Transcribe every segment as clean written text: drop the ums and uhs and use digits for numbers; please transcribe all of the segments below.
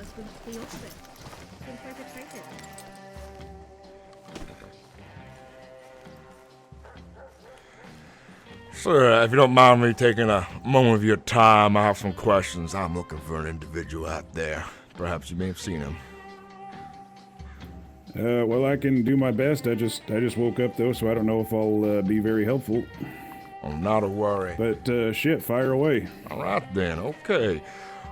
us with the opposite. I'm quite excited. Sir, if you don't mind me taking a moment of your time, I have some questions. I'm looking for an individual out there. Perhaps you may have seen him. Well, I can do my best. I just woke up though, so I don't know if I'll be very helpful. Oh, not a worry. But shit, fire away. All right then, okay.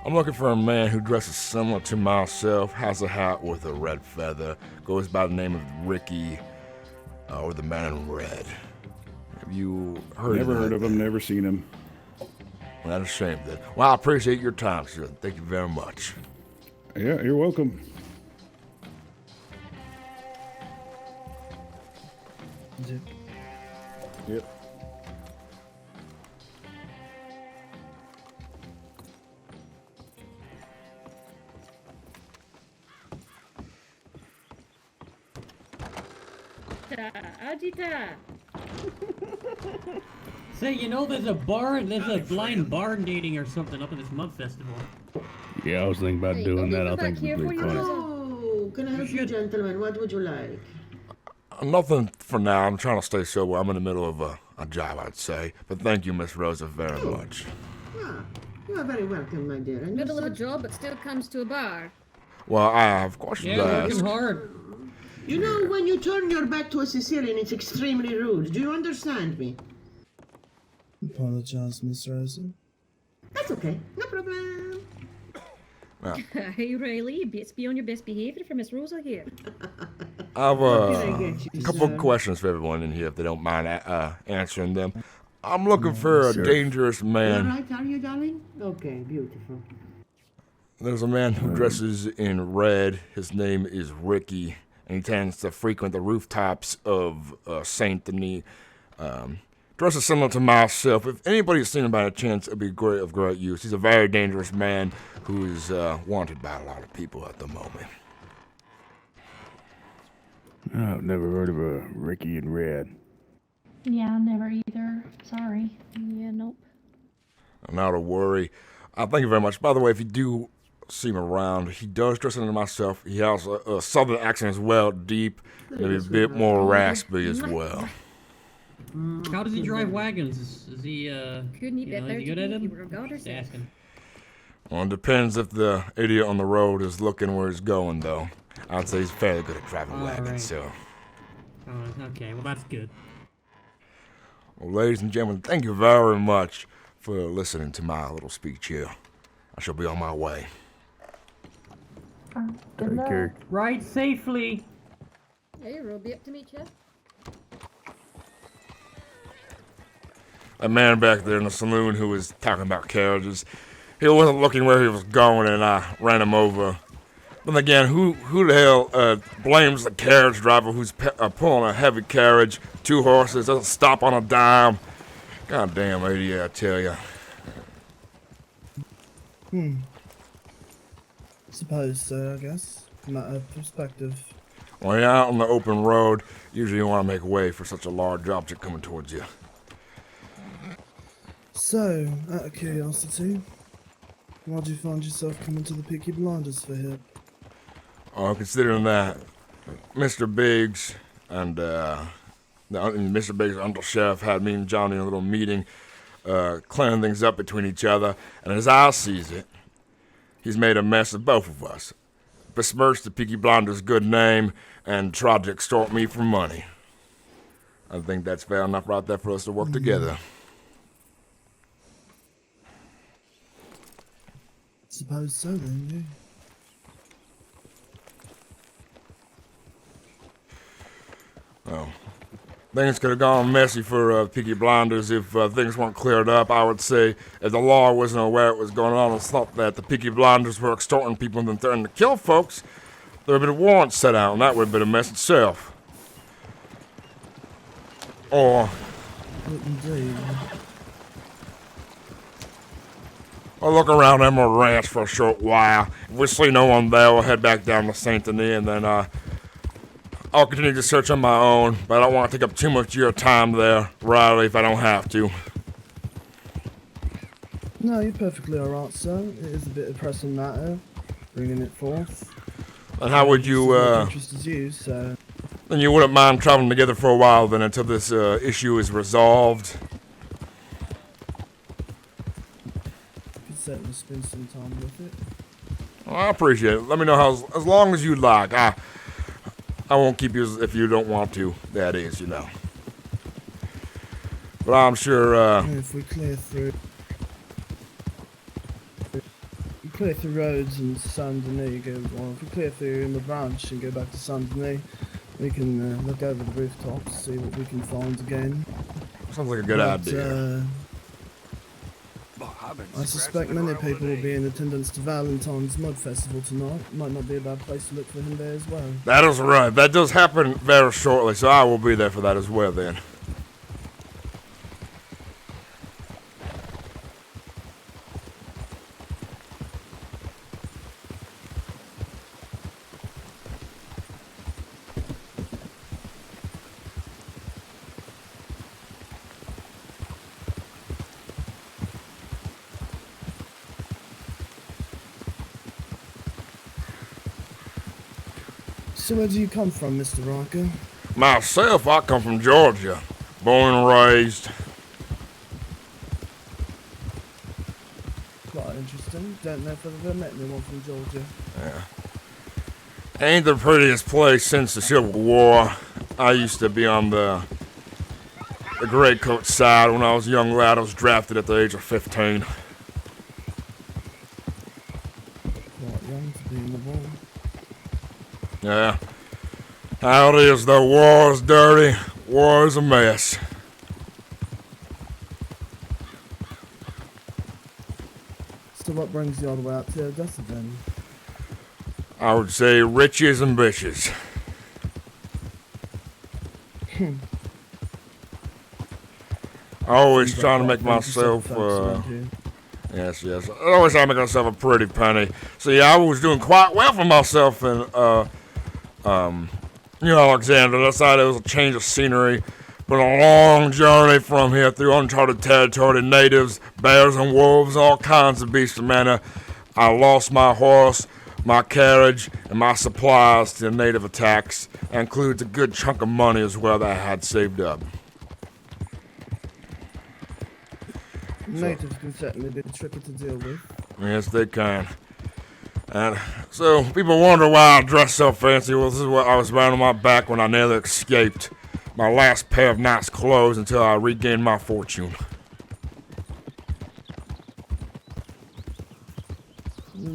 I'm looking for a man who dresses similar to myself, has a hat with a red feather, goes by the name of Ricky, or the Man in Red. Have you heard Never of heard of him, never seen him. Well, that's a shame then. Well, I appreciate your time, sir. Thank you very much. Yeah, you're welcome. Yep. Ajita! Say, you know, there's a blind barn dating or something up at this mud festival. Yeah, I was thinking about doing that. I think it'd be pretty funny. Oh, can I help you, gentlemen? What would you like? Nothing for now. I'm trying to stay sober. I'm in the middle of a job, I'd say. But thank you, Miss Rosa, very much. Ah, you are very welcome, my dear. And Middle of a job, but still comes to a bar. Well, I have questions to ask. Working hard. You know, when you turn your back to a Sicilian, it's extremely rude. Do you understand me? Apologize, Miss Rosa. That's okay. No problem. Hey, Riley, it's be on your best behavior for Miss Rosa here. I have I get you, a couple sir? questions for everyone in here, if they don't mind answering them. I'm looking for a dangerous All man. right, are you, darling? Okay, beautiful. There's a man who dresses in red. His name is Ricky, and he tends to frequent the rooftops of Saint Denis. Dresses similar to myself. If anybody's seen him by a chance, it'd be of great use. He's a very dangerous man who is wanted by a lot of people at the moment. I've never heard of a Ricky in red. Yeah, never either. Sorry. Yeah, nope. Not a worry. Thank you very much. By the way, if you do see him around, he does dress into myself. He has a southern accent as well, deep, and maybe a bit more raspy as well. How does he drive wagons? Is he, Couldn't eat you that know, is he good better at if you them? were a god Just herself. asking. Well, it depends if the idiot on the road is looking where he's going, though. I'd say he's fairly good at driving wagons, right. so. Oh, okay, well that's good. Well, ladies and gentlemen, thank you very much for listening to my little speech here. I shall be on my way. Good luck. care. Ride safely. Hey, we'll be up to meet you. A man back there in the saloon who was talking about carriages, he wasn't looking where he was going, and I ran him over. Then again, who the hell blames the carriage driver who's pulling a heavy carriage, 2 horses, doesn't stop on a dime? Goddamn idiot, I tell ya. Suppose so, I guess. Matter of perspective. When you're out on the open road, usually you want to make way for such a large object coming towards you. So, out of curiosity, why do you find yourself coming to the Peaky Blinders for help? Considering that Mr. Biggs and Mr. Biggs' Uncle Sheriff had me and Johnny in a little meeting, clearing things up between each other, and as I sees it, he's made a mess of both of us, besmirched the Peaky Blinders' good name, and tried to extort me for money. I think that's fair enough right there for us to work together. Suppose so then, yeah. Well, things could have gone messy for Peaky Blinders if things weren't cleared up. I would say if the law wasn't aware what was going on and thought that the Peaky Blinders were extorting people and then threatening to kill folks, there would have been a warrant set out, and that would have been a mess itself. Or Indeed. I'll look around Emerald Ranch for a short while. If we see no one there, we'll head back down to Saint Denis, and then I'll continue to search on my own, but I don't want to take up too much of your time there, Riley, if I don't have to. No, you're perfectly alright, sir. It is a bit of a pressing matter. bringing it forth. And how would you, Interest as you, so then you wouldn't mind traveling together for a while then until this issue is resolved? could certainly spend some time with it. Well, I appreciate it. Let me know how, as long as you'd like. I won't keep you if you don't want to, that is, you know. But I'm sure, If we clear through roads and Saint Denis, if we clear through in the branch and go back to Saint Denis, we can look over the rooftops, see what we can find again. sounds like a good idea. I suspect many people will be in attendance to Valentine's Mud Festival tonight. Might not be a bad place to look for him there as well. That is right. That does happen very shortly, so I will be there for that as well then. So where do you come from, Mr. Riker? Myself, I come from Georgia. Born and raised. Quite interesting. Don't know if I've ever met anyone from Georgia. Ain't the prettiest place since the Civil War. I used to be on the Greycoat side when I was a young lad. I was drafted at the age of 15. Quite young to be in the war. Yeah. How it is though, war is dirty, war is a mess. So what brings you all the way out to Odessa then? I would say riches and bitches. Always Seems trying to like make quite fancy myself, folks around here. yes. I always try to make myself a pretty penny. So yeah, I was doing quite well for myself in, Alexander. That's how it was a change of scenery. Been a long journey from here through uncharted territory, natives, bears and wolves, all kinds of beasts of manner. I lost my horse, my carriage, and my supplies to the native attacks. That includes a good chunk of money as well that I had saved up. Natives can certainly be tricky to deal with. Yes, they can. And so people wonder why I dress so fancy. Well, this is what I was wearing on my back when I nearly escaped. My last pair of nice clothes until I regained my fortune.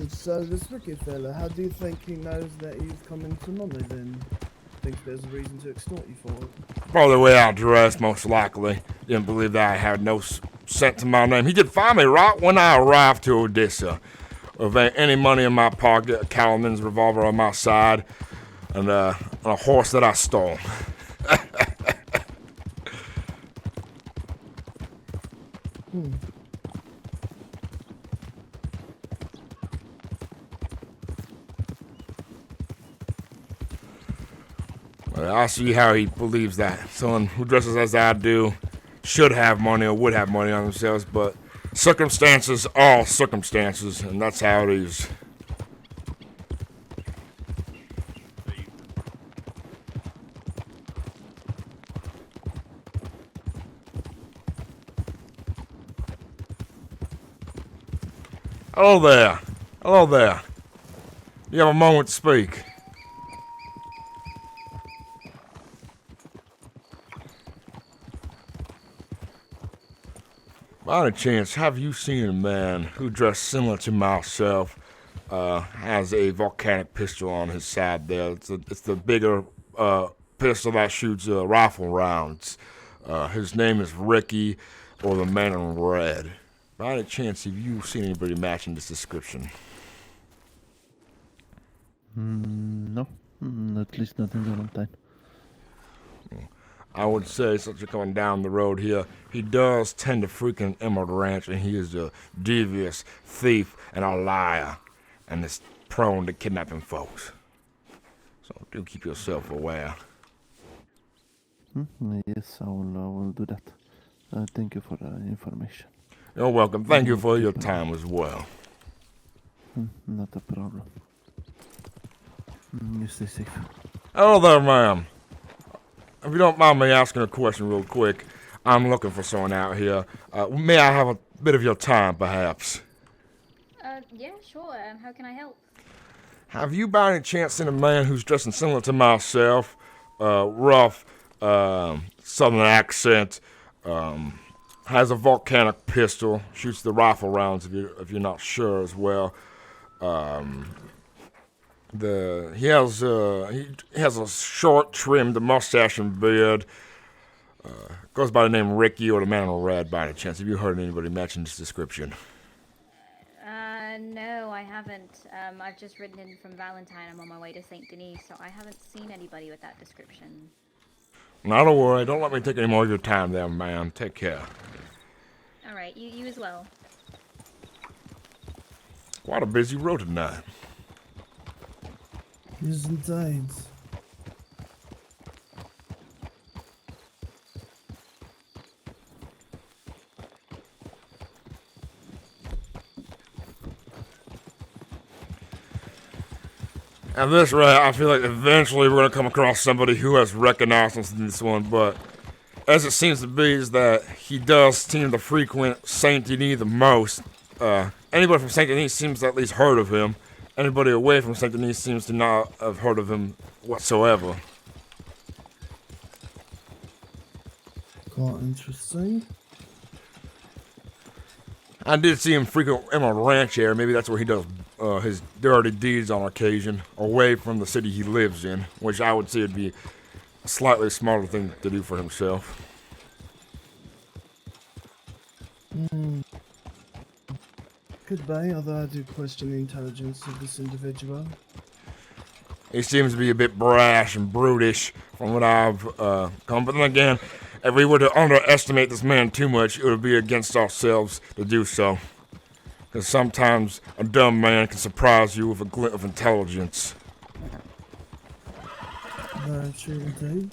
So this Ricky fella, how do you think he knows that you've come into money then? Thinks there's a reason to extort you for it? Probably the way I dressed, most likely. Didn't believe that I had no cent to my name. He did find me right when I arrived to Odessa. With any money in my pocket, a cattleman's revolver on my side, and a horse that I stole. Well, I see how he believes that. Someone who dresses as I do should have money or would have money on themselves, but circumstances are circumstances, and that's how it is. Hello there. Hello there. You have a moment to speak. By any chance, have you seen a man who dressed similar to myself, has a volcanic pistol on his side there? It's the bigger pistol that shoots rifle rounds. His name is Ricky, or the Man in Red. By any chance, have you seen anybody matching this description? No, at least not in Valentine. I would say, since you're coming down the road here, he does tend to frequent Emerald Ranch, and he is a devious thief and a liar, and is prone to kidnapping folks. So do keep yourself aware. Yes, I will do that. Thank you for the information. You're welcome. Thank you for your time as well. Not a problem. You stay safe. Hello there, ma'am. If you don't mind me asking a question real quick, I'm looking for someone out here. May I have a bit of your time, perhaps? Yeah, sure. How can I help? Have you by any chance seen a man who's dressing similar to myself? Rough, southern accent, has a volcanic pistol, shoots the rifle rounds if you're not sure as well. He has a short, trimmed mustache and beard. Goes by the name Ricky or the Man in Red by any chance. Have you heard anybody matching this description? No, I haven't. I've just ridden in from Valentine. I'm on my way to St. Denis, so I haven't seen anybody with that description. Not a worry. Don't let me take any more of your time there, ma'am. Take care. All right, you as well. Quite a busy road tonight. Isn't it? At this rate, I feel like eventually we're going to come across somebody who has recognized us in this one, but as it seems to be is that he does seem to frequent Saint Denis the most. Anybody from Saint Denis seems to at least heard of him. Anybody away from Saint Denis seems to not have heard of him whatsoever. Quite interesting. I did see him frequent Emerald Ranch area. Maybe that's where he does his dirty deeds on occasion, away from the city he lives in, which I would say would be a slightly smarter thing to do for himself. Could be, although I do question the intelligence of this individual. He seems to be a bit brash and brutish from what I've come. But then again, if we were to underestimate this man too much, it would be against ourselves to do so. Because sometimes a dumb man can surprise you with a glint of intelligence. Very true indeed.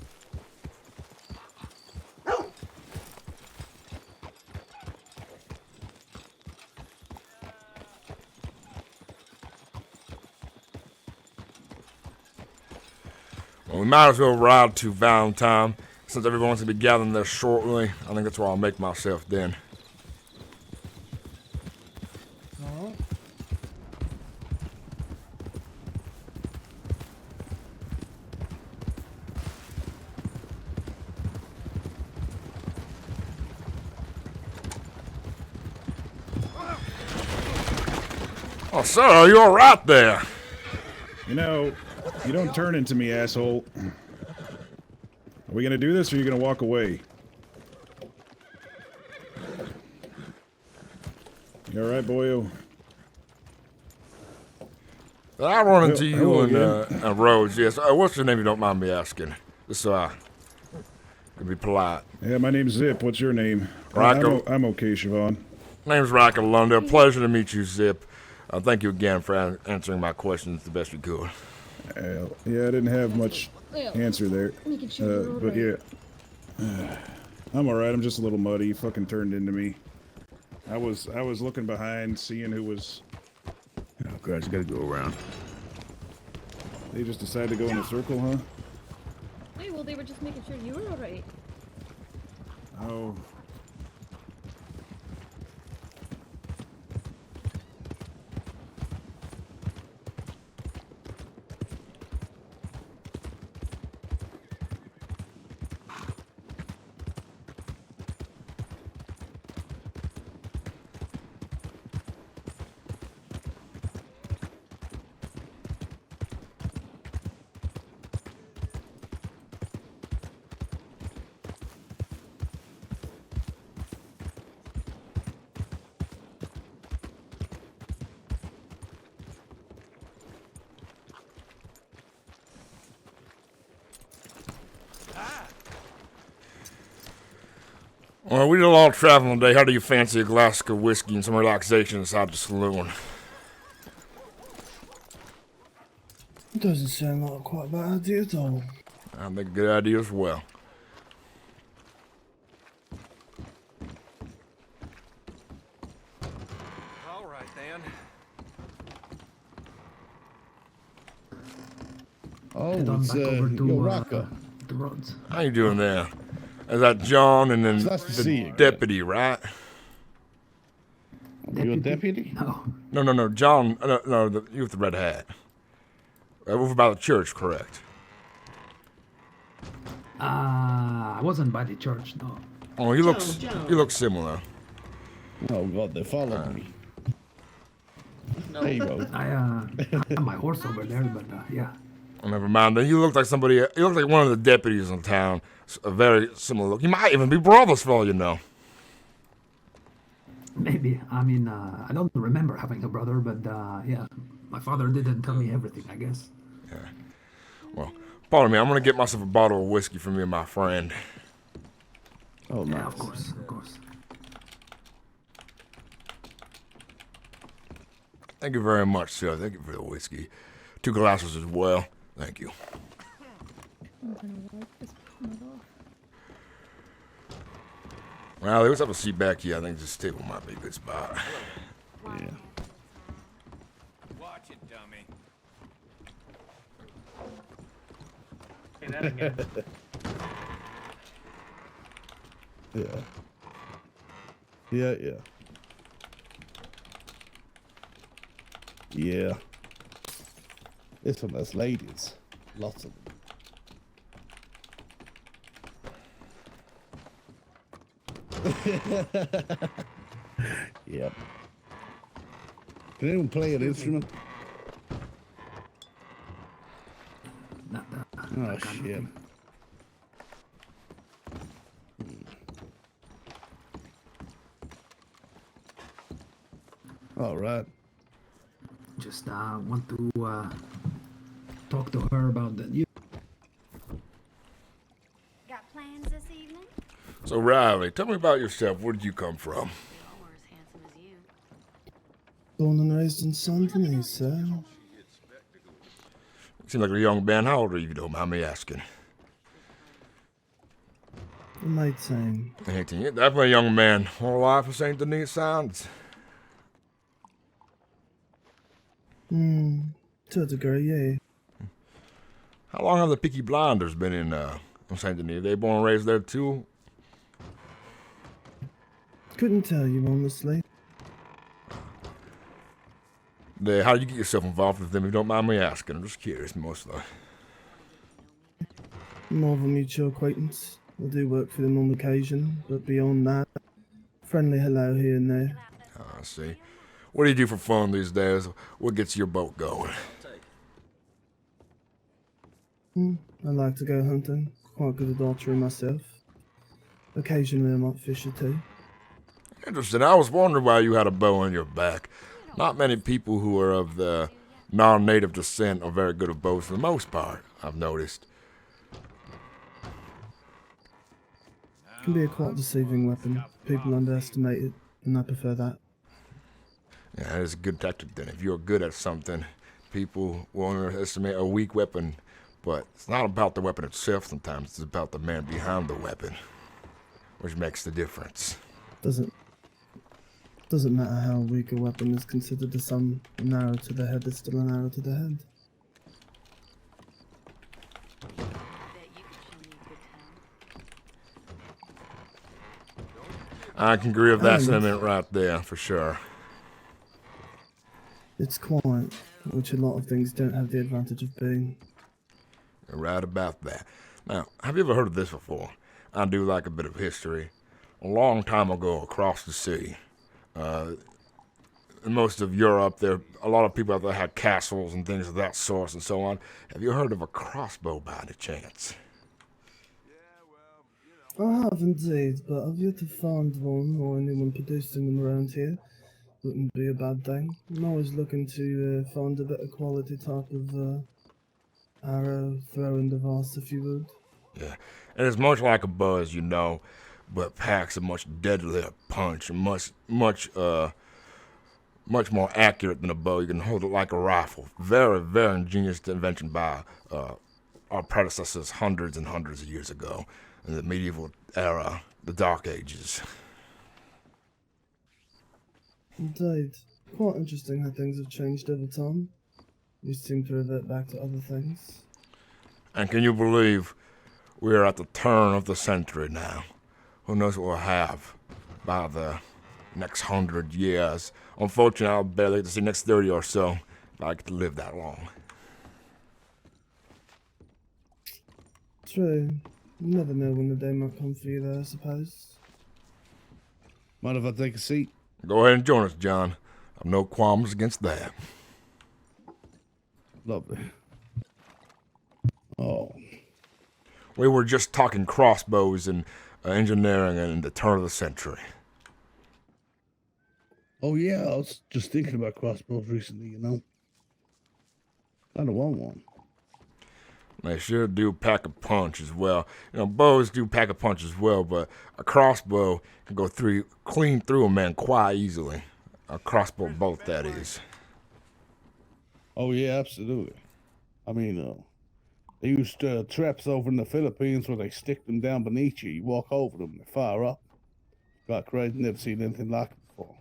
Well, we might as well ride to Valentine, since everyone's going to be gathering there shortly. I think that's where I'll make myself then. Alright. Oh, sir, are you all right there? You know, you don't turn into me, asshole. Are we gonna do this, or are you gonna walk away? You all right, boyo? I run into Hello you again. in Rhodes, yes. What's your name, if you don't mind me asking? Just so I can be polite. Yeah, my name's Zip. What's your name? Rocco. I'm okay, Siobhan. Name's Rocket London. Pleasure to meet you, Zip. Thank you again for answering my questions the best you could. Yeah, I didn't have much answer there. Making sure you're all But right. yeah, I'm all right. I'm just a little muddy. He fucking turned into me. I was looking behind, seeing who was. Oh God, you gotta go around. They just decided to go in a circle, huh? Hey, well, they were just making sure you were all right. Oh. Well, we did a lot of traveling today. How do you fancy a glass of whiskey and some relaxation inside the saloon? It doesn't sound like quite a bad idea at all. I think a good idea as well. All right, then. Oh, head on it's back over to your rocker. the roads. How you doing there? Is that John and then It's nice to see you the again. deputy, right? You a deputy? No. No, John. No, you with the red hat. Over by the church, correct? I wasn't by the church, no. Oh, you look similar. Oh God, they followed me. There you go. I have my horse over there, but yeah. Oh, never mind. Then you look like somebody. You look like one of the deputies in town. A very similar look. You might even be brothers for all you know. Maybe. I mean, I don't remember having a brother, but yeah, my father didn't tell me everything, I guess. Yeah. Well, pardon me. I'm gonna get myself a bottle of whiskey for me and my friend. Oh, Yeah, nice. of course, of course. Thank you very much, sir. Thank you for the whiskey. 2 glasses as well. Thank you. I'm gonna wipe this plummet off. Well, let's have a seat back here. I think this table might be a good spot. Yeah. Watch it, dummy. Yeah. Yeah. Yeah. There's some nice ladies. Lots of them. Yep. Can anyone play an instrument? Not that. Oh shit. All right. Just want to talk to her about that. Got plans this evening? So, Riley, tell me about yourself. Where did you come from? You're as handsome as you. Born and raised in Sandton, sir. You seem like a young man. How old are you, if you don't mind me asking? I'm 18. 18. You're definitely a young man. Whole life of St. Denis sounds. To a degree, yeah. How long have the Peaky Blinders been in St. Denis? They born and raised there too? Couldn't tell you, honestly. How did you get yourself involved with them, if you don't mind me asking? I'm just curious, mostly. More of a mutual acquaintance. I do work for them on occasion, but beyond that, friendly hello here and there. Oh, I see. What do you do for fun these days? What gets your boat going? I like to go hunting. Quite good at archery myself. Occasionally I might fish or two. Interesting. I was wondering why you had a bow on your back. Not many people who are of the non-native descent are very good at bows for the most part, I've noticed. It can be a quite deceiving weapon. People underestimate it, and I prefer that. Yeah, that is a good tactic then. If you're good at something, people will underestimate a weak weapon. But it's not about the weapon itself sometimes, it's about the man behind the weapon, which makes the difference. Doesn't matter how weak a weapon is considered as some arrow to the head is still an arrow to the head. I can agree with that sentiment right there, for sure. It's quiet, which a lot of things don't have the advantage of being. You're right about that. Now, have you ever heard of this before? I do like a bit of history. A long time ago, across the sea, in most of Europe, a lot of people out there had castles and things of that sort and so on. Have you heard of a crossbow by any chance? I have indeed, but I've yet to find one or anyone producing them around here. Wouldn't be a bad thing. I'm always looking to find a better quality type of arrow throwing device, if you would. Yeah, and it's much like a bow, as you know, but packs a much deadlier punch and much more accurate than a bow. You can hold it like a rifle. Very, very ingenious invention by our predecessors hundreds and hundreds of years ago in the medieval era, the Dark Ages. Indeed. Quite interesting how things have changed over time. We seem to revert back to other things. And can you believe we are at the turn of the century now? Who knows what we'll have by the next 100 years? Unfortunately, I'll barely get to see next 30 or so if I get to live that long. True. You never know when the day might come for you there, I suppose. Mind if I take a seat? Go ahead and join us, John. I've no qualms against that. Lovely. Oh. We were just talking crossbows and engineering and the turn of the century. Oh, yeah, I was just thinking about crossbows recently, you know. I don't want one. They sure do pack a punch as well. You know, bows do pack a punch as well, but a crossbow can go clean through a man quite easily. A crossbow bolt, that is. Oh, yeah, absolutely. I mean, they used traps over in the Philippines where they stick them down beneath you. You walk over them, they fire up. Got crazy, never seen anything like it before.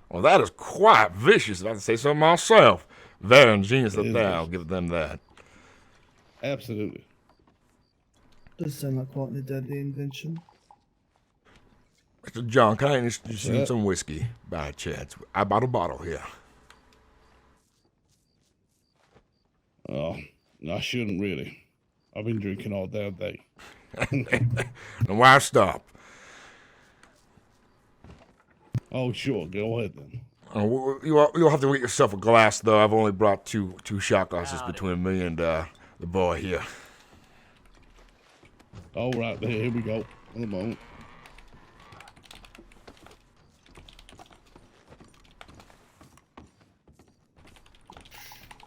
Well, that is quite vicious, if I have to say so myself. Very ingenious at that, I'll give them that. Absolutely. Does sound like quite a deadly invention. Mr. John, can I introduce you to some whiskey, by chance? I bought a bottle here. Oh, I shouldn't really. I've been drinking all damn day. And why stop? Oh, sure. Go ahead, then. You'll have to get yourself a glass, though. I've only brought two shot glasses between me and the boy here. All right, there. Here we go. In a moment.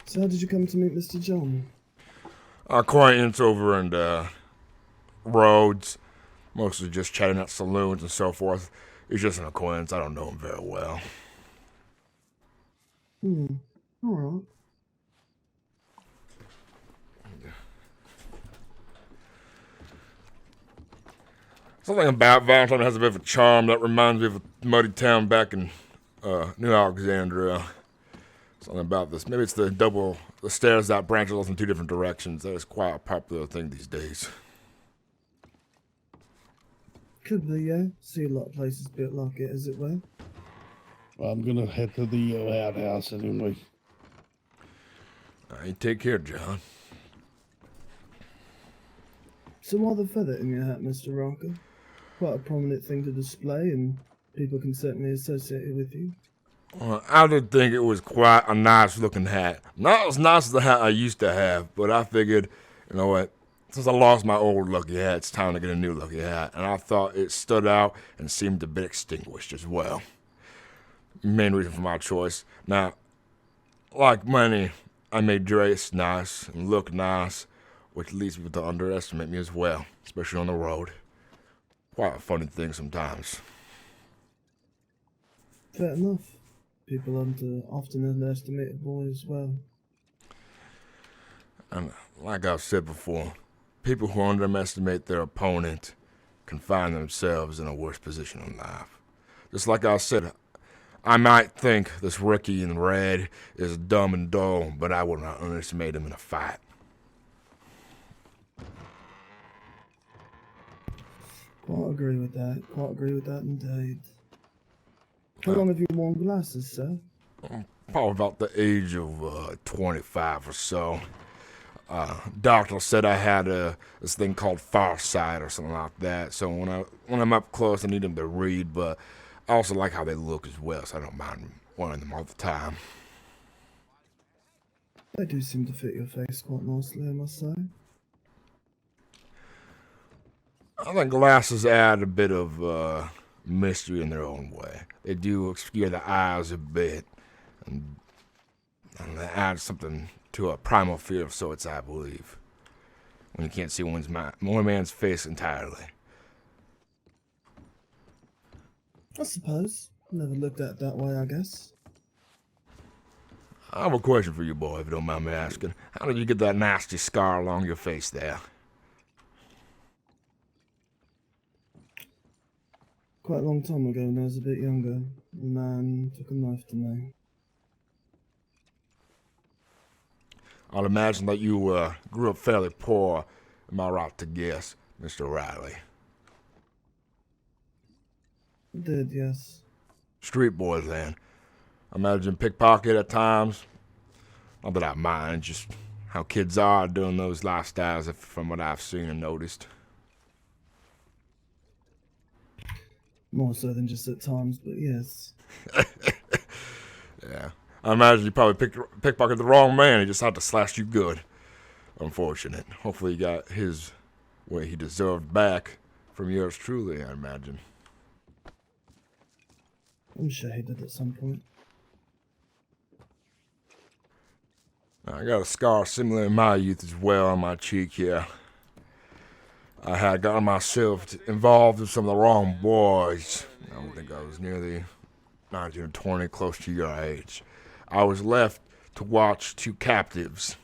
So how did you come to meet Mr. John? Our acquaintance over in Rhodes. Mostly just chatting at saloons and so forth. He's just an acquaintance. I don't know him very well. Alright. Something about Valentine has a bit of a charm that reminds me of a muddy town back in New Alexandria. Something about this. Maybe it's the stairs that branches off in two different directions. That is quite a popular thing these days. Could be, yeah. See a lot of places built like it, as it were. Well, I'm gonna head to the outhouse anyway. You take care, John. So why the feather in your hat, Mr. Rocker? Quite a prominent thing to display, and people can certainly associate it with you. I did think it was quite a nice-looking hat. Not as nice as the hat I used to have, but I figured, you know what, since I lost my old lucky hat, it's time to get a new lucky hat. And I thought it stood out and seemed a bit extinguished as well. Main reason for my choice. Now, like many, I may dress nice and look nice, which leads people to underestimate me as well, especially on the road. Quite a funny thing sometimes. Fair enough. People often underestimate a boy as well. And like I've said before, people who underestimate their opponent can find themselves in a worse position in life. Just like I said, I might think this rookie in red is dumb and dull, but I would not underestimate him in a fight. Quite agree with that. Quite agree with that indeed. How long have you worn glasses, sir? Probably about the age of 25 or so. Doctor said I had this thing called farsight or something like that. So when I'm up close, I need them to read, but I also like how they look as well, so I don't mind wearing them all the time. They do seem to fit your face quite nicely, I must say. I think glasses add a bit of mystery in their own way. They do obscure the eyes a bit, and they add something to a primal fear of sorts, I believe, when you can't see one man's face entirely. I suppose. Never looked at it that way, I guess. I have a question for you, boy, if you don't mind me asking. How did you get that nasty scar along your face there? Quite a long time ago when I was a bit younger, a man took a knife to me. I'll imagine that you grew up fairly poor. Am I right to guess, Mr. Riley? I did, yes. Street boys, then. I imagine pickpocket at times. Not that I mind, just how kids are doing those lifestyles from what I've seen and noticed. More so than just at times, but yes. Yeah. I imagine you probably pickpocketed the wrong man. He just had to slash you good. Unfortunate. Hopefully he got his way he deserved back from yours truly, I imagine. I'm sure he did at some point. I got a scar similar in my youth as well on my cheek here. I had gotten myself involved with some of the wrong boys. I don't think I was nearly 19 or 20, close to your age. I was left to watch two captives.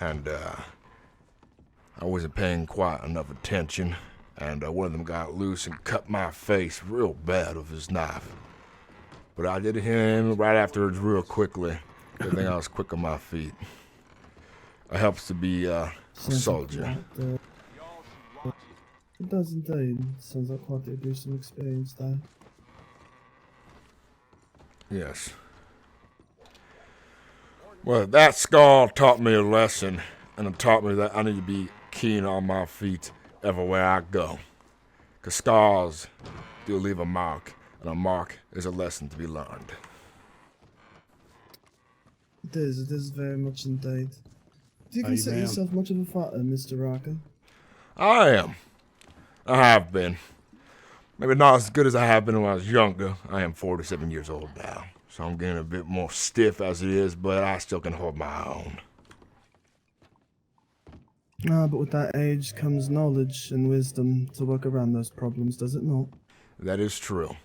And I wasn't paying quite enough attention. And one of them got loose and cut my face real bad with his knife. But I did him right afterwards real quickly. Good thing I was quick on my feet. It helps to be a soldier. It does indeed. Sounds like quite a gruesome experience, though. Yes. Well, that scar taught me a lesson, and it taught me that I need to be keen on my feet everywhere I go. 'Cause scars do leave a mark, and a mark is a lesson to be learned. It is very much indeed. Do you consider yourself much of a fighter, Mr. Rocker? I am. I have been. Maybe not as good as I have been when I was younger. I am 47 years old now, so I'm getting a bit more stiff as it is, but I still can hold my own. Ah, but with that age comes knowledge and wisdom to work around those problems, does it not? That is true.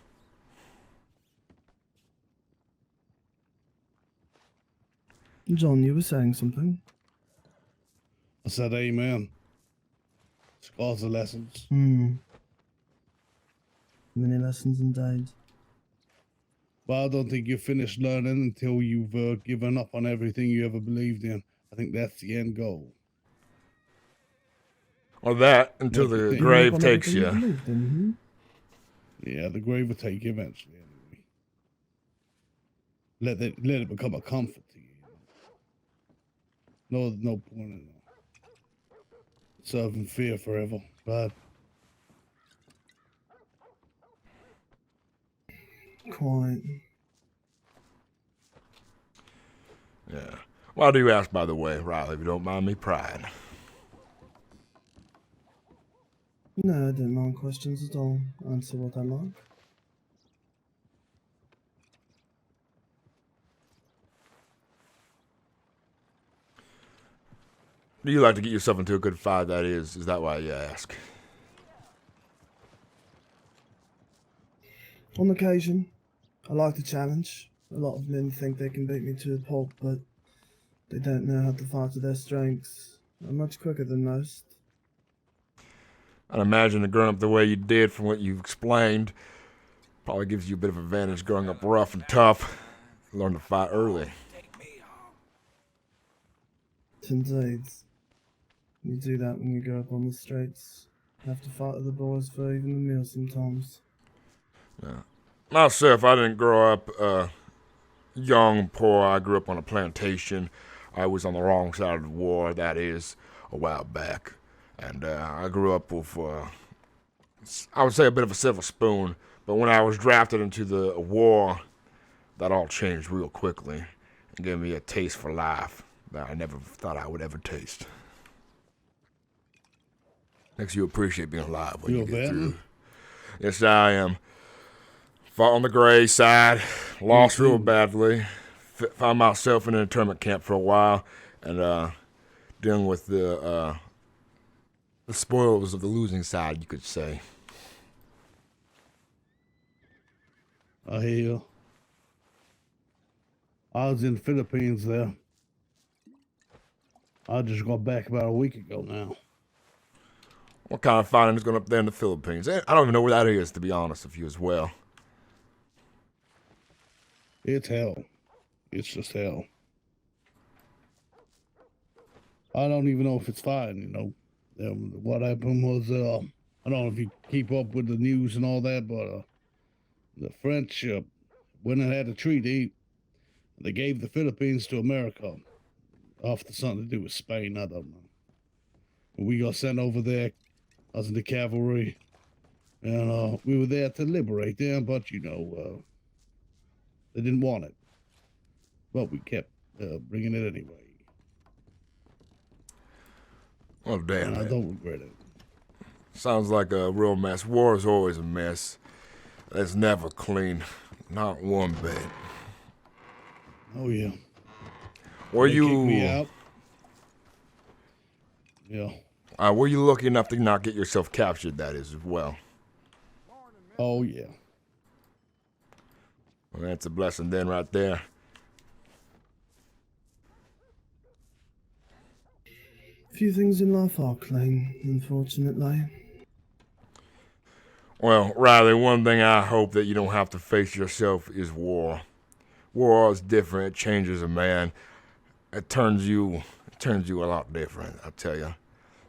John, you were saying something? I said amen. Scars are lessons. Many lessons indeed. But I don't think you finish learning until you've given up on everything you ever believed in. I think that's the end goal. Or that, until the grave takes you. Yeah, the grave will take you eventually, anyway. Let it become a comfort to you. No point in serving fear forever. But Quite. Yeah. Why do you ask, by the way, Riley, if you don't mind me prying? No, I don't mind questions at all. Answer what I like. Do you like to get yourself into a good fight, that is? Is that why you ask? On occasion, I like the challenge. A lot of men think they can beat me to a pulp, but they don't know how to fight to their strengths. I'm much quicker than most. I'd imagine that growing up the way you did from what you've explained probably gives you a bit of advantage growing up rough and tough. Learn to fight early. Indeed. You do that when you grow up on the streets. Have to fight with the boys for even the meal sometimes. Yeah. Myself, I didn't grow up young and poor. I grew up on a plantation. I was on the wrong side of the war, that is, a while back. And I grew up with, I would say, a bit of a silver spoon. But when I was drafted into the war, that all changed real quickly and gave me a taste for life that I never thought I would ever taste. Makes you appreciate being alive when you get through. Yes, I am. Fought on the gray side, lost real badly. Found myself in an internment camp for a while, and dealing with the spoils of the losing side, you could say. I hear you. I was in the Philippines there. I just got back about a week ago now. What kind of fighting is going up there in the Philippines? I don't even know where that is, to be honest with you as well. It's hell. It's just hell. I don't even know if it's fine, you know. What happened was, I don't know if you keep up with the news and all that, but the French went and had a treaty. They gave the Philippines to America after something to do with Spain. I don't know. We got sent over there. I was in the cavalry, and we were there to liberate them, but you know, they didn't want it. But we kept bringing it anyway. Well, damn And I it. don't regret it. Sounds like a real mess. War is always a mess. It's never clean. Not one bit. Oh yeah. Were They you kicked me out. Yeah. Were you lucky enough to not get yourself captured? That is as well. Oh yeah. Well, that's a blessing then, right there. Few things in life are clean, unfortunately. Well, Riley, one thing I hope that you don't have to face yourself is war. War is different. It changes a man. It turns you a lot different, I tell you.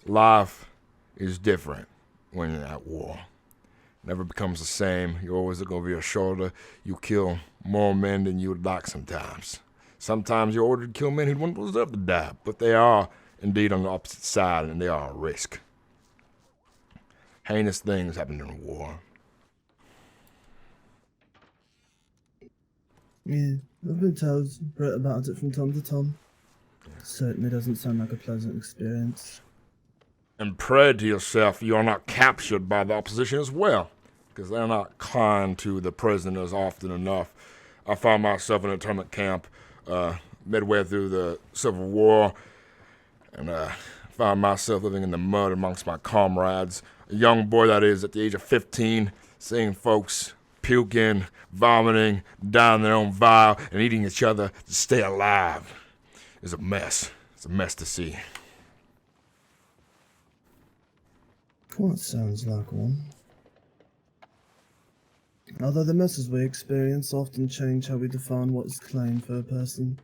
Life is different when you're at war. Never becomes the same. You're always looking over your shoulder. You kill more men than you would like sometimes. Sometimes you're ordered to kill men who don't deserve to die, but they are indeed on the opposite side, and they are a risk. Heinous things happen during war. Yeah, I've been told, read about it from time to time. Certainly doesn't sound like a pleasant experience. And pray to yourself you're not captured by the opposition as well, because they're not kind to the prisoners often enough. I found myself in a internment camp midway through the Civil War, and found myself living in the mud amongst my comrades. A young boy, that is, at the age of 15, seeing folks puking, vomiting, dying their own vile, and eating each other to stay alive is a mess. It's a mess to see. Quite sounds like one. Although the messes we experience often change how we define what is clean for a person.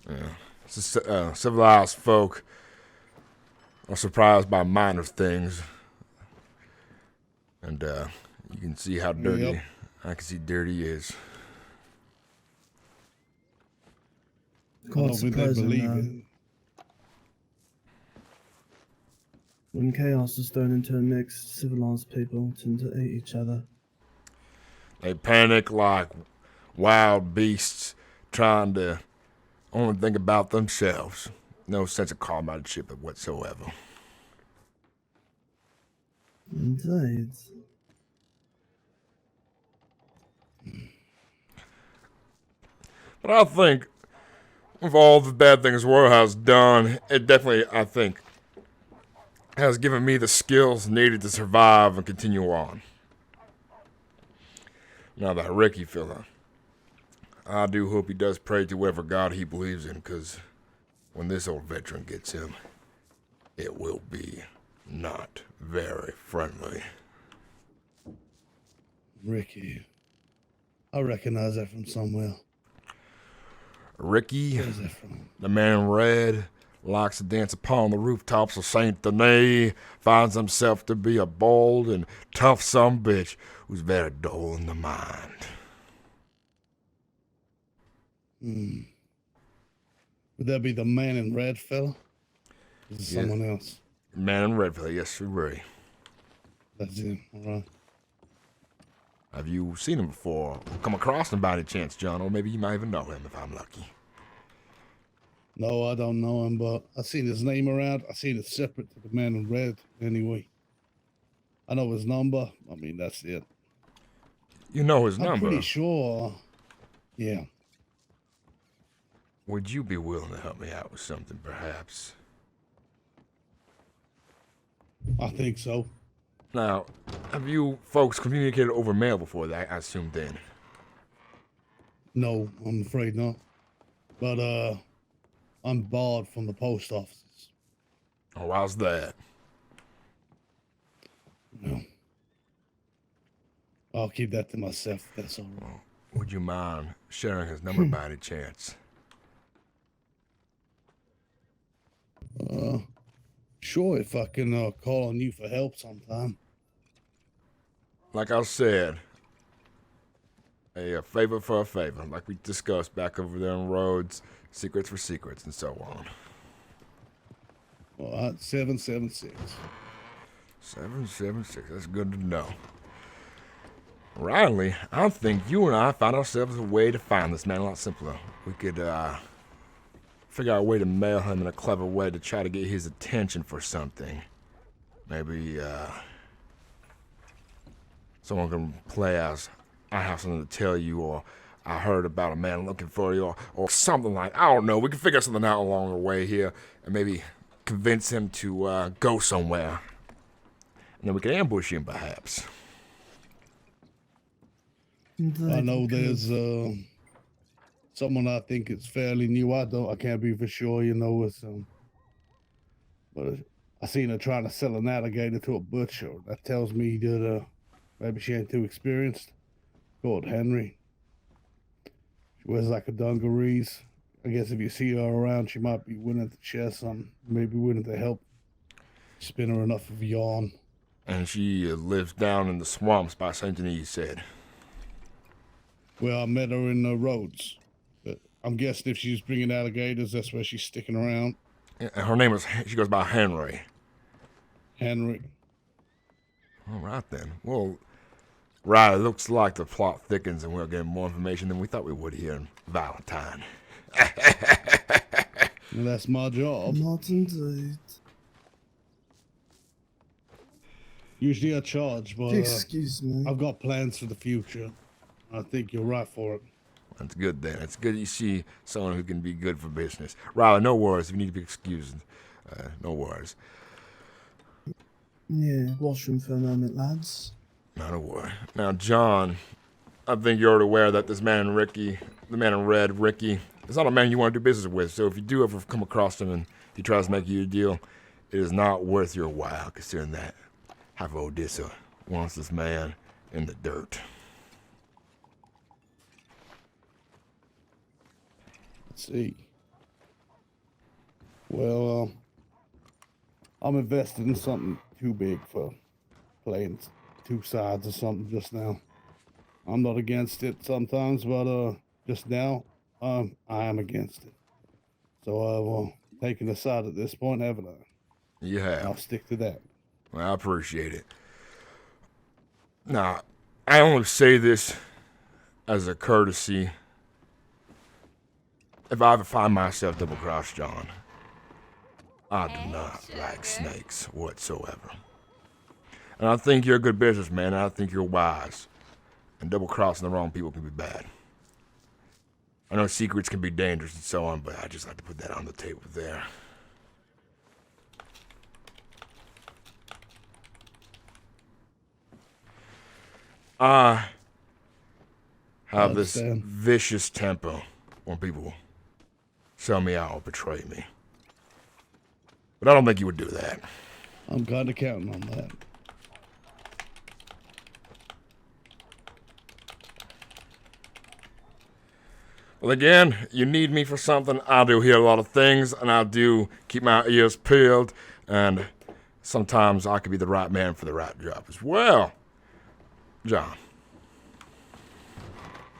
Yeah. Civilized folk are surprised by minor things. And you can see how dirty, Yep. I can see dirty is. I Quite don't think they surprising, believe it. when chaos is thrown into a mix, civilized people tend to eat each other. They panic like wild beasts trying to only think about themselves. No sense of comradeship whatsoever. Indeed. But I think, with all the bad things war has done, it definitely, I think, has given me the skills needed to survive and continue on. Now that Ricky fella, I do hope he does pray to whatever God he believes in, because when this old veteran gets him, it will be not very friendly. Ricky. I recognize that from somewhere. Ricky, Where's that from? the man in red, likes to dance upon the rooftops of Saint Denis, finds himself to be a bold and tough sumbitch who's very dull in the mind. Would that be the man in red fella? Is it Yeah. someone else? Man in red fella, yes, sir. That's him, alright. Have you seen him before? Come across him by any chance, John? Or maybe you might even know him if I'm lucky. No, I don't know him, but I seen his name around. I seen it separate to the man in red anyway. I know his number. I mean, that's it. You know his I'm number. pretty sure. Yeah. Would you be willing to help me out with something, perhaps? I think so. Now, have you folks communicated over mail before that, I assume then? No, I'm afraid not. But, I'm barred from the post offices. Oh, how's that? No. I'll keep that to myself. That's all right. Would you mind sharing his number by any chance? Sure, if I can call on you for help sometime. Like I said, a favor for a favor, like we discussed back over there on Rhodes, secrets for secrets, and so on. All right, 776. 776, that's good to know. Riley, I think you and I found ourselves a way to find this man a lot simpler. We could, figure out a way to mail him in a clever way to try to get his attention for something. Maybe, someone can play as, I have something to tell you, or I heard about a man looking for you, or something like, I don't know, we can figure something out along the way here, and maybe convince him to, go somewhere. And then we can ambush him, perhaps. I know there's someone I think is fairly new. I can't be for sure, you know, with but I seen her trying to sell an alligator to a butcher. That tells me that maybe she ain't too experienced. Called Henry. She wears like a dungarees. I guess if you see her around, she might be willing to share some, maybe willing to help spin her enough of yarn. And she lives down in the swamps by St. Denis, you said. Well, I met her in the roads. But I'm guessing if she's bringing alligators, that's where she's sticking around. And her name is, she goes by Henry. Henry. All right, then. Well, right, it looks like the plot thickens and we're getting more information than we thought we would here in Valentine. Well, that's my job. Not indeed. Usually I charge, but Excuse me. I've got plans for the future. I think you're right for it. That's good, then. It's good you see someone who can be good for business. Riley, no worries. If you need to be excused, no worries. Yeah, washroom for a moment, lads. Not a worry. Now, John, I think you're already aware that this man, Ricky, the man in red, Ricky, is not a man you want to do business with. So if you do ever come across him and he tries to make you a deal, it is not worth your while, considering that half of Odessa wants this man in the dirt. Let's see. Well, I'm invested in something too big for playing two sides or something just now. I'm not against it sometimes, but just now, I am against it. So I've taken a side at this point, haven't I? You have. I'll stick to that. Well, I appreciate it. Now, I only say this as a courtesy. If I ever find myself double-crossed, John, I do not like snakes whatsoever. And I think you're a good businessman, and I think you're wise. And double-crossing the wrong people can be bad. I know secrets can be dangerous and so on, but I just like to put that on the table there. I have this vicious temper when people sell me out or betray me. But I don't think you would do that. I'm kind of counting on that. Well, again, you need me for something. I do hear a lot of things, and I do keep my ears peeled, and sometimes I could be the right man for the right job as well. John.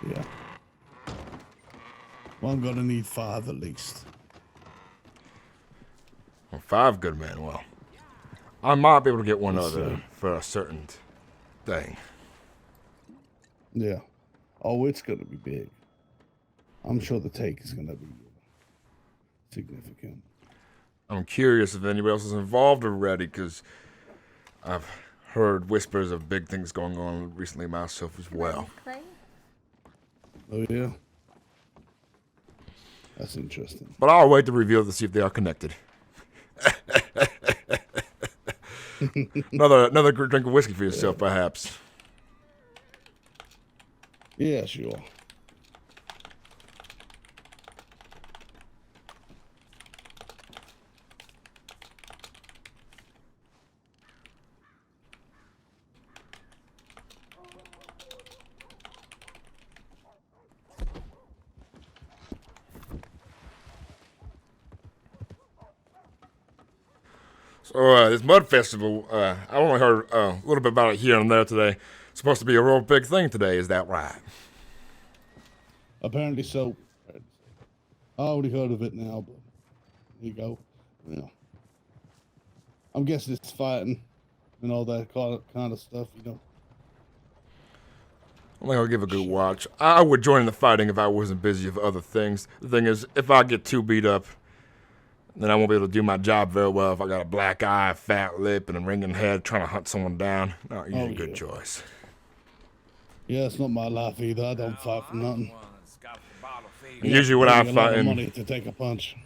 Yeah. Well, I'm gonna need 5 at least. Well, 5 good men. Well, I might be able to get one other for a certain thing. Yeah. Oh, it's gonna be big. I'm sure the take is gonna be significant. I'm curious if anybody else is involved already, because I've heard whispers of big things going on recently myself as well. Oh, yeah? That's interesting. But I'll wait to reveal to see if they are connected. another drink of whiskey for yourself, perhaps. Yeah, sure. So, this mud festival, I only heard a little bit about it here and there today. It's supposed to be a real big thing today, is that right? Apparently so. I already heard of it now, but there you go. Yeah. I'm guessing it's fighting and all that kind of stuff, you know. I think I'll give a good watch. I would join in the fighting if I wasn't busy with other things. The thing is, if I get too beat up, then I won't be able to do my job very well if I got a black eye, a fat lip, and a ringing head trying to hunt someone down. Not usually a good choice. Yeah, it's not my life either. I don't fight for nothing. Usually when I'm a lot of fighting, money to take a punch.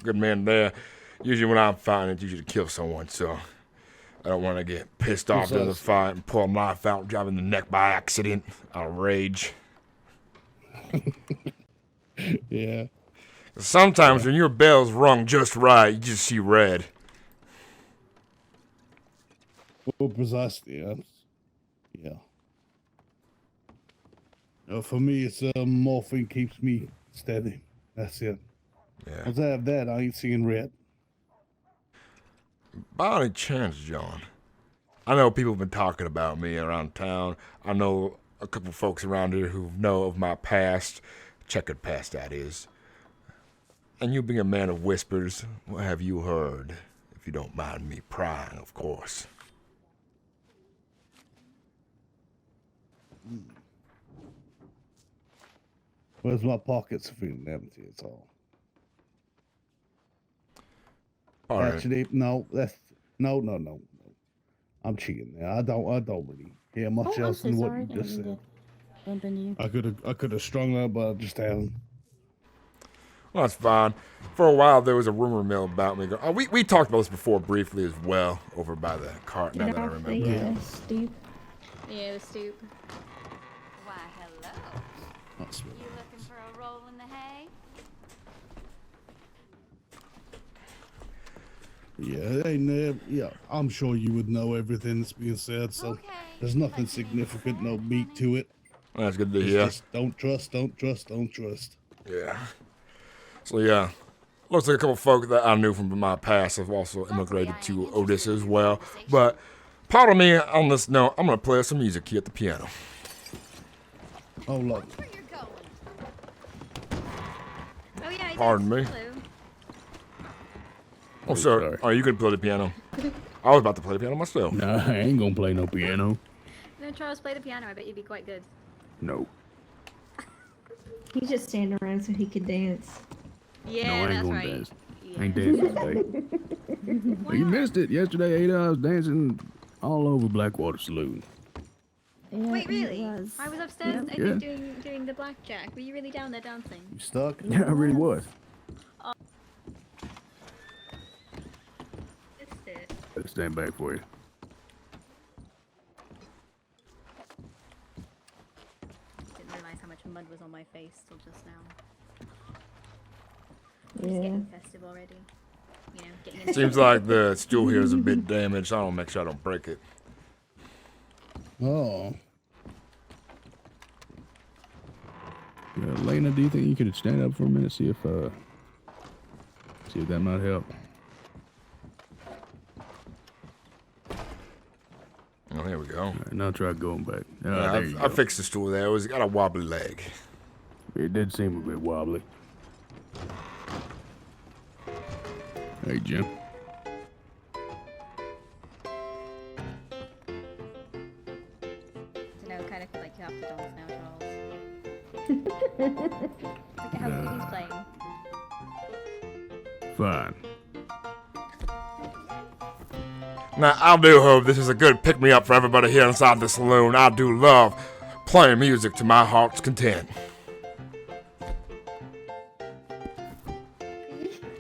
good man there. Usually when I'm fighting, it's usually to kill someone, so I don't want to get pissed off during the fight and pull a knife out and drive in the neck by accident out of rage. Yeah. Sometimes when your bell's rung just right, you just see red. Well, precisely, yeah. For me, it's morphine keeps me steady. That's it. Yeah. Once I have that, I ain't seeing red. By any chance, John, I know people have been talking about me around town. I know a couple folks around here who know of my past, checkered past that is. And you being a man of whispers, what have you heard? If you don't mind me prying, of course. Where's my pockets feeling empty? It's all. All right. Actually, no. No. I'm cheating there. I don't really hear much else than what you just said. I could have strung that, but I just haven't. Well, that's fine. For a while, there was a rumor mill about me. We talked about this before briefly as well, over by the cart, now that I remember. Stoop. Yeah, the stoop. Why, hello. That's You looking for a roll in the hay? Yeah, I'm sure you would know everything that's being said, so there's nothing significant, no meat to it. That's good to It's hear. just don't trust. Yeah. So, yeah. Looks like a couple folk that I knew from my past have also immigrated to Odessa as well. But, pardon me on this note, I'm going to play some music here at the piano. Oh, look. Oh, yeah, Pardon me. Hello. Oh, sir. Oh, you could play the piano. I was about to play the piano myself. Nah, I ain't gonna play no piano. No, Charles, play the piano. I bet you'd be quite good. No. He's just standing around so he could dance. Yeah, No, I ain't that's gonna right. dance. Yeah. Ain't dancing today. You missed it. Yesterday, 8 hours dancing all over Blackwater Saloon. Yeah, Wait, it really? was. I was upstairs Yeah. doing the blackjack. Were you really down there dancing? You stuck? Yeah, I really was. Missed it. Let's stand back for you. Didn't realize how much mud was on my face till just now. Yeah. Just getting festive already. You know, getting into Seems like the stool here is a bit damaged. I don't make sure I don't break it. Oh. Lena, do you think you could stand up for a minute, see if that might help? Oh, there we go. All right, now try going back. Yeah, There you I go. fixed the stool there. It's got a wobbly leg. It did seem a bit wobbly. Hey, Jim. to know, kind of feel like you have to dance now, Charles. Look at how good he's playing. Fine. Now, I do hope this is a good pick-me-up for everybody here inside the saloon. I do love playing music to my heart's content.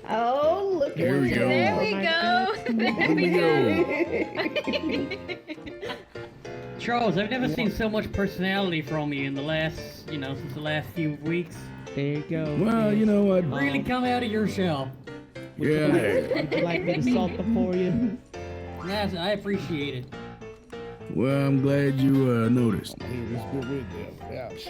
Oh, look at Here we go. There we go. There we go. Charles, I've never seen so much personality from you in the last, since the last few weeks. There you go. Well, you know what? Really come out of your shell. Yeah. Would you like me to salt them for you? Yes, I appreciate it. Well, I'm glad you noticed. Here, let's get rid of them. Ouch.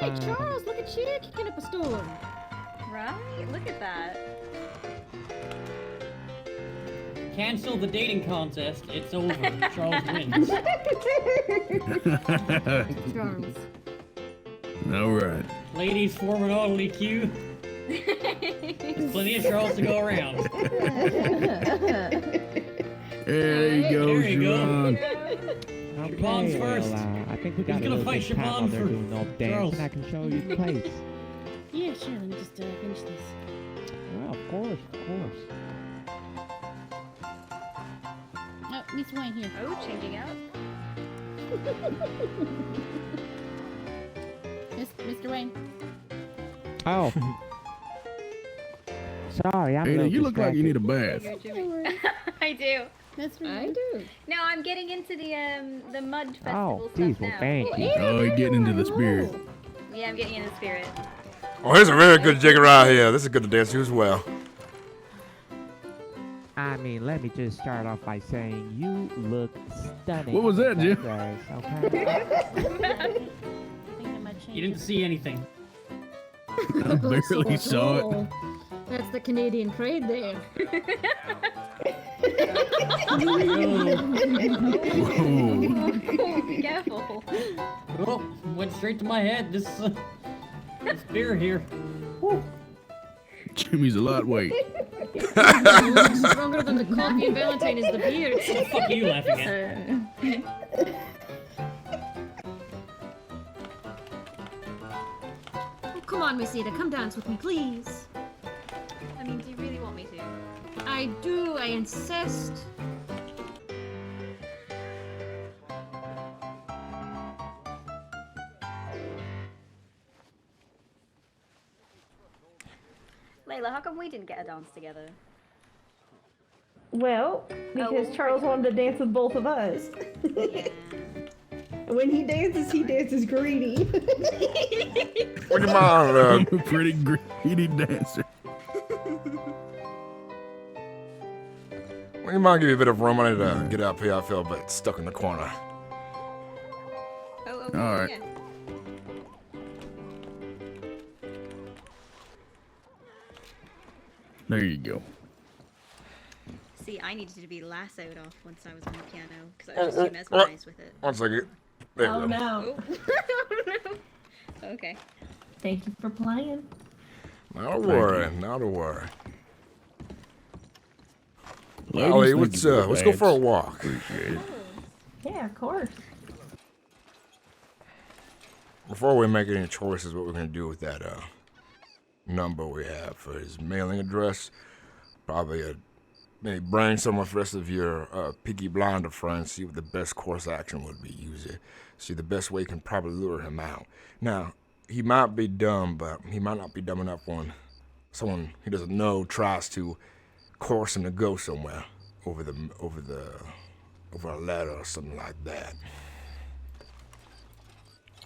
Hey, Charles, look at you kicking up a storm. Right? Right? Look at that. Cancel the dating contest. It's over. Charles wins. Charles. All right. Ladies, form an orderly queue. There's plenty of Charles to go around. There you go, There you go. Siobhan. Siobhan's first. I think we got Who's gonna fight Siobhan they're for doing no dance, Charles? and I can show you the place. Yeah, sure. Let me just finish this. Well, of course, of course. Oh, Miss Wayne here. Oh, changing out. Mr. Wayne. Oh. Sorry, I'm a Ada, little you look like you need a distracted. bath. I do. That's I right. do. No, I'm getting into the mud festival Oh, stuff geez, well, now. thank you. Oh, you're getting into the spirit. Yeah, I'm getting in the spirit. Oh, here's a very good jigger right here. This is good to dance to as well. I mean, let me just start off by saying you look stunning. What was that, Jim? Dress, okay? You didn't see anything. I barely saw it. Oh, that's the Canadian trade there. Be careful. Oh, went straight to my head. This beer here. Jimmy's a lightweight. Stronger than the coffee and Valentine is the beer. What the fuck are you laughing at? Oh, come on, Miss Ada, come dance with me, please. I mean, do you really want me to? I do, I insist. Layla, how come we didn't get a dance together? Well, because Charles wanted to dance with both of us. Yeah. When he dances greedy. What do you mind, I'm a pretty greedy dancer. Well, you mind give me a bit of room? I need to get up here. I feel a bit stuck in the corner. Oh, All right. yeah. There you go. See, I needed to be lassoed off once I was on the piano because I was just too mesmerized with it. One second. There we Oh go. no. Oh. Okay. Thank you for playing. Not to worry. Not to worry. Ladies, Ollie, thank you for the let's go for a bags. walk. Appreciate it. Yeah, of course. Before we make any choices, what we're gonna do with that number we have for his mailing address, probably maybe brainstorm with the rest of your Peaky Blinder friends, see what the best course action would be. Use it. See the best way you can probably lure him out. Now, he might be dumb, but he might not be dumb enough when someone he doesn't know tries to coerce him to go somewhere over a letter or something like that.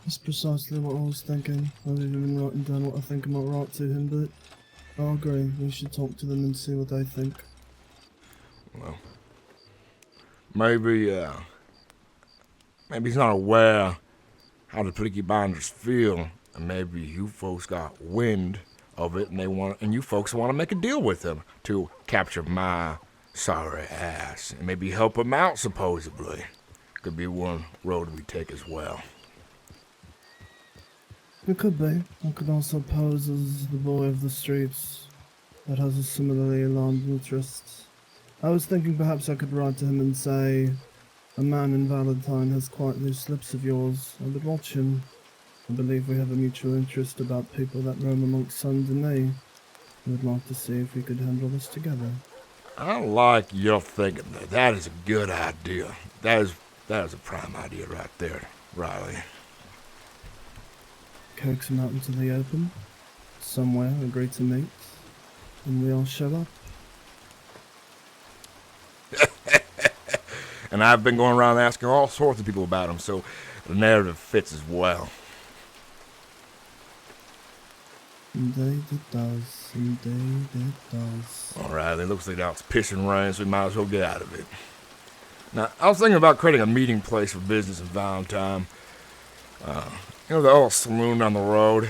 That's precisely what I was thinking. I haven't even been writing down what I think I might write to him, but I agree. We should talk to them and see what they think. Well, maybe he's not aware how the Peaky Blinders feel, and maybe you folks got wind of it, and you folks want to make a deal with him to capture my sorry ass, and maybe help him out. Supposedly, could be one road we take as well. It could be. I could also pose as the boy of the streets that has a similarly alarmed interest. I was thinking perhaps I could write to him and say, a man in Valentine has quite loose lips of yours. I would watch him. I believe we have a mutual interest about people that roam amongst Saint Denis. I would like to see if we could handle this together. I like your thinking. That is a good idea. That is a prime idea right there, Riley. Coax him out into the open, somewhere, agree to meet, and we all show up. And I've been going around asking all sorts of people about him, so the narrative fits as well. Indeed it does, indeed it does. All right, it looks like now it's pissing rain, so we might as well get out of it. Now, I was thinking about creating a meeting place for business in Valentine. You know the old saloon down the road?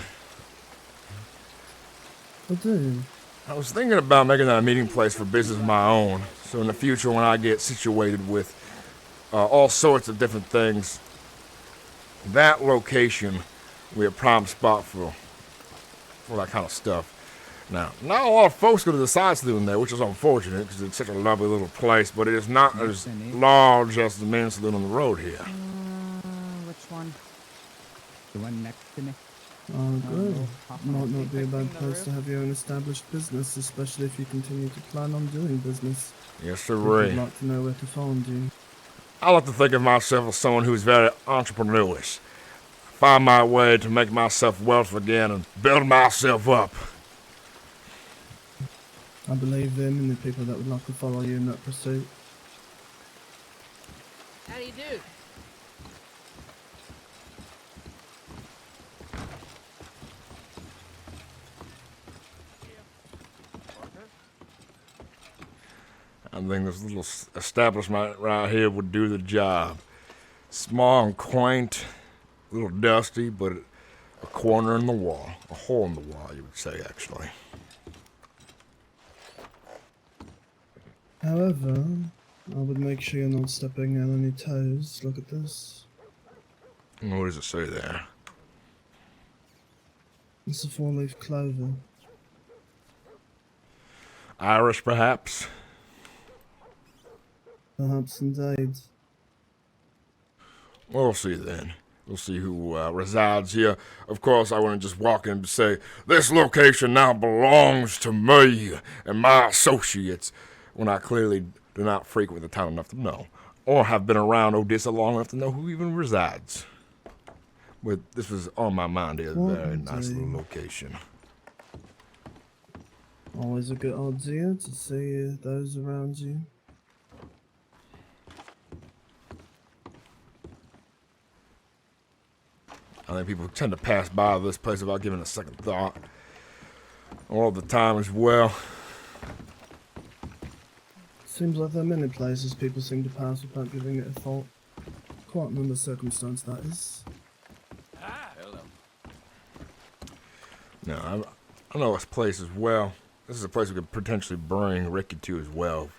I do. I was thinking about making that a meeting place for business of my own. So in the future, when I get situated with all sorts of different things, that location will be a prime spot for that kind of stuff. Now, not a lot of folks go to the side saloon there, which is unfortunate because it's such a lovely little place, but it is not as large as the main saloon on the road here. Which one? The one next to me? Oh, good. Might not be a bad place to have your own established business, especially if you continue to plan on doing business. Yes, sir. I'd like to know where to find you. I like to think of myself as someone who's very entrepreneurish. Find my way to make myself wealth again and build myself up. I believe in the people that would like to follow you in that pursuit. How do you do? I think this little establishment right here would do the job. Small and quaint, a little dusty, but a corner in the wall. A hole in the wall, you would say, actually. However, I would make sure you're not stepping on any toes. Look at this. What does it say there? It's a 4-leaf clover. Irish, perhaps? Perhaps indeed. We'll see then. We'll see who resides here. Of course, I wouldn't just walk in and say, this location now belongs to me and my associates, when I clearly do not frequent the town enough to know, or have been around Odessa long enough to know who even resides. But this was on my mind here. Very nice little location. Always a good idea to see those around you. I think people tend to pass by this place without giving it a second thought. All the time as well. Seems like there are many places people seem to pass without giving it a thought. Quite an under circumstance, that is. Hello. No, I know this place as well. This is a place we could potentially bring Ricky to as well.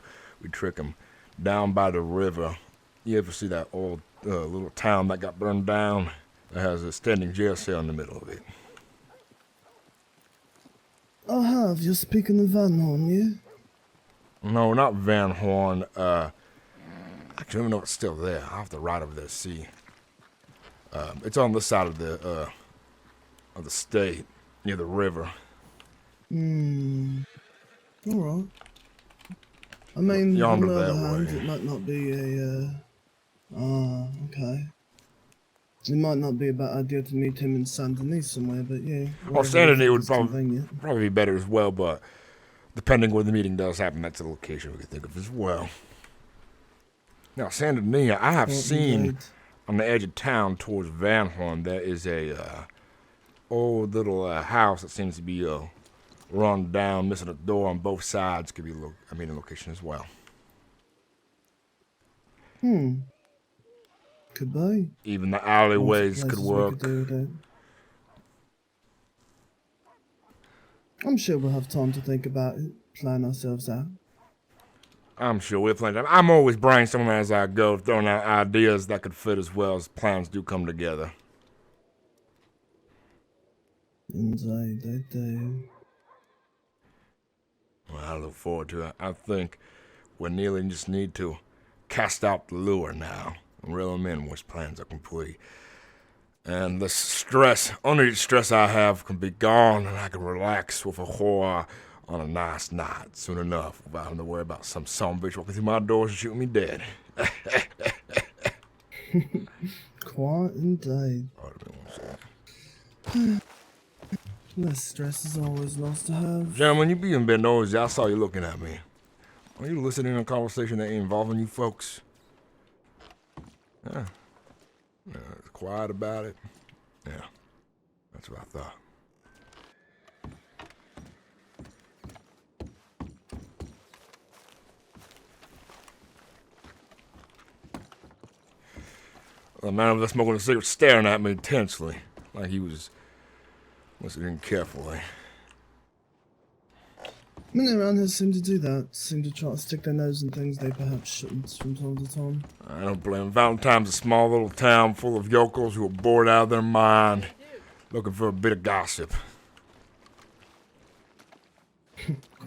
We trick him down by the river. You ever see that old little town that got burned down? That has a standing jail cell in the middle of it. I have. You're speaking of Van Horn, you? No, not Van Horn. I don't even know if it's still there. I'll have to ride over there to see. It's on this side of the state, near the river. Alright. I mean, Yonder on the other that hand, way. it might not be okay. It might not be a bad idea to meet him in Saint Denis somewhere, but yeah. Well, Saint Denis would probably be better as well, but depending where the meeting does happen, that's a location we could think of as well. Now, Saint Denis, I have seen on the edge of town towards Van Horn, there is a old little house that seems to be run down, missing a door on both sides. Could be a meeting location as well. Could be. Even the alleyways could work. I'm sure we'll have time to think about it, plan ourselves out. I'm sure we'll plan. I'm always brainstorming as I go, throwing out ideas that could fit as well as plans do come together. Indeed, they do. Well, I look forward to it. I think we nearly just need to cast out the lure now and reel them in once plans are complete. And the stress, only stress I have can be gone, and I can relax with a whore on a nice night soon enough without having to worry about some bitch walking through my doors and shooting me dead. Quite indeed. Less stress is always nice to have. Gentlemen, you being a bit noisy. I saw you looking at me. Are you listening to a conversation that ain't involving you folks? Yeah. It's quiet about it. Yeah. That's what I thought. The man over there smoking a cigarette staring at me intensely, like he was listening carefully. Many around here seem to do that. Seem to try to stick their nose in things they perhaps shouldn't from time to time. I don't blame them. Valentine's a small little town full of yokels who are bored out of their mind, looking for a bit of gossip.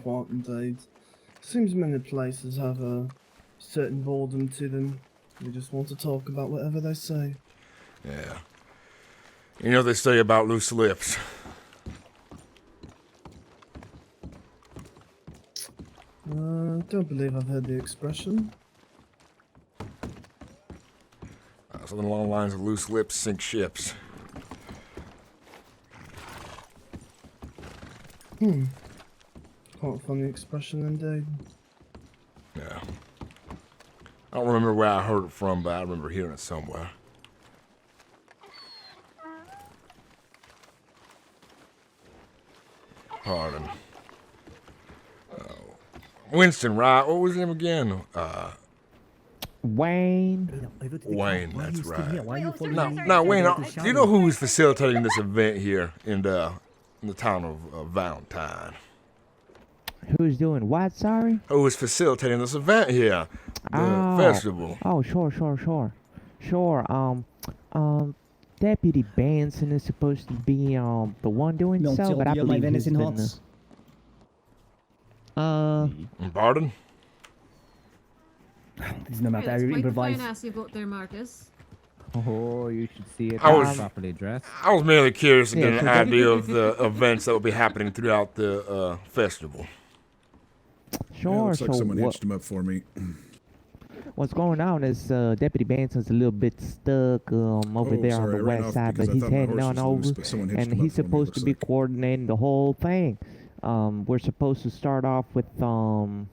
Quite indeed. Seems many places have a certain boredom to them. They just want to talk about whatever they say. Yeah. You know what they say about loose lips. Don't believe I've heard the expression. Something along the lines of loose lips sink ships. Quite a funny expression indeed. Yeah. I don't remember where I heard it from, but I remember hearing it somewhere. Pardon. Winston, right? What was his name again? Wayne. Wayne, that's right. Now, Wayne, do you know who's facilitating this event here in the town of Valentine? Who's doing what, sorry? Who is facilitating this event here? The festival. Oh, sure. Deputy Benson is supposed to be the one doing so, but I believe he's been Pardon? Isn't about that you improvise? Ass you got there, Marcus. Oh, you should see it. I was properly dressed. I was merely curious to get an idea of the events that will be happening throughout the festival. Sure. Yeah, looks like so someone hitched him up for me. What's going on is Deputy Benson's a little bit stuck over there on the west side, but he's heading on over, and he's supposed to be coordinating the whole thing. We're supposed to start off with some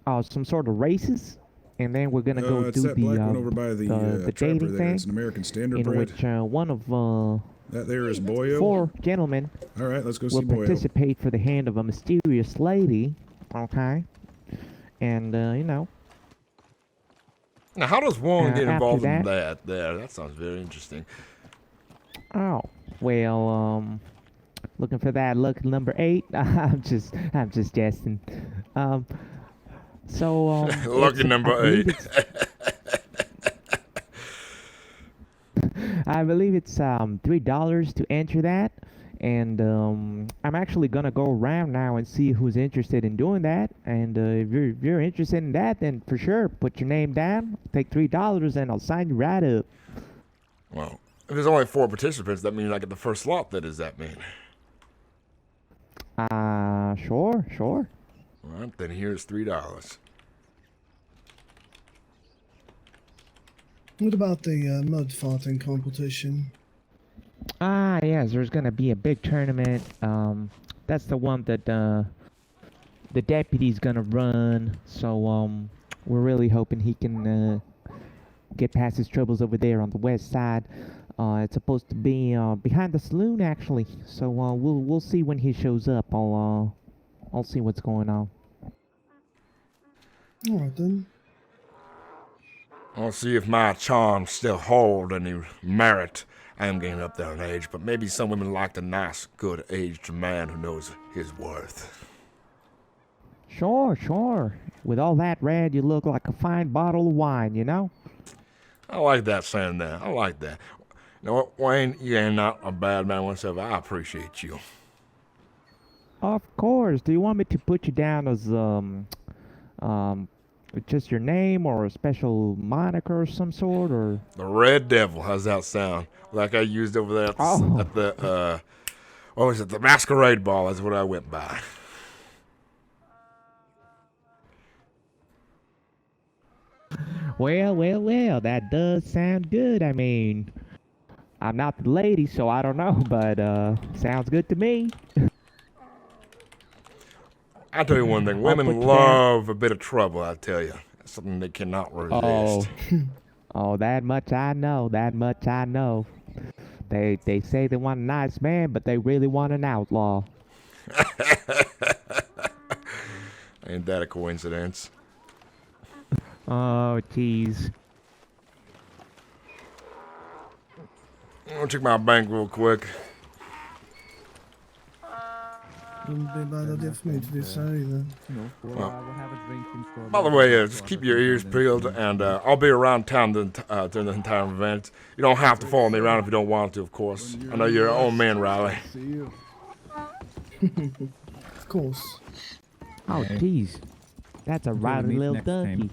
sort of races, and then we're gonna go do that black one over by the trapper dating there. thing, It's an American Standard in bread. which one of that there is Boyo. 4 gentlemen All right, let's go will see Boyo. participate for the hand of a mysterious lady. Okay, and you know. Now, how does one get involved in after that? That sounds very interesting. Oh, well, looking for that lucky number 8. I'm just jesting. Lucky number 8. I believe it's $3 to enter that, and I'm actually gonna go around now and see who's interested in doing that. And if you're interested in that, then for sure put your name down. Take $3, and I'll sign you right up. Well, if there's only 4 participants, that means I get the first slot. That does that mean? Sure. All right, then here's $3. What about the mud farting competition? Yes, there's gonna be a big tournament. That's the one that the deputy's gonna run. So we're really hoping he can get past his troubles over there on the west side. It's supposed to be behind the saloon, actually. So we'll see when he shows up. I'll see what's going on. All right then. I'll see if my charms still hold any merit. I am getting up there in age, but maybe some women like a nice, good aged man who knows his worth. Sure. With all that red, you look like a fine bottle of wine, you know? I like that saying there. I like that. You know what, Wayne? You ain't not a bad man whatsoever. I appreciate you. Of course. Do you want me to put you down as just your name or a special moniker of some sort, or the Red Devil? How's that sound? Like I used over there at the what was it? The Masquerade Ball is what I went by. Well, that does sound good. I mean, I'm not the lady, so I don't know, but sounds good to me. I'll tell you one thing. Women love a bit of trouble, I tell you. That's something they cannot resist. Oh, that much I know. They say they want a nice man, but they really want an outlaw. Ain't that a coincidence? Oh, jeez. I'll check my bank real quick. Wouldn't be a bad idea for me to do so either. We'll have a drink in store. By the way, just keep your ears peeled, and I'll be around town during the entire event. You don't have to follow me around if you don't want to, of course. I know you're your own man, Riley. See you. Of course. Oh, jeez. That's a rowdy meet little next time. donkey.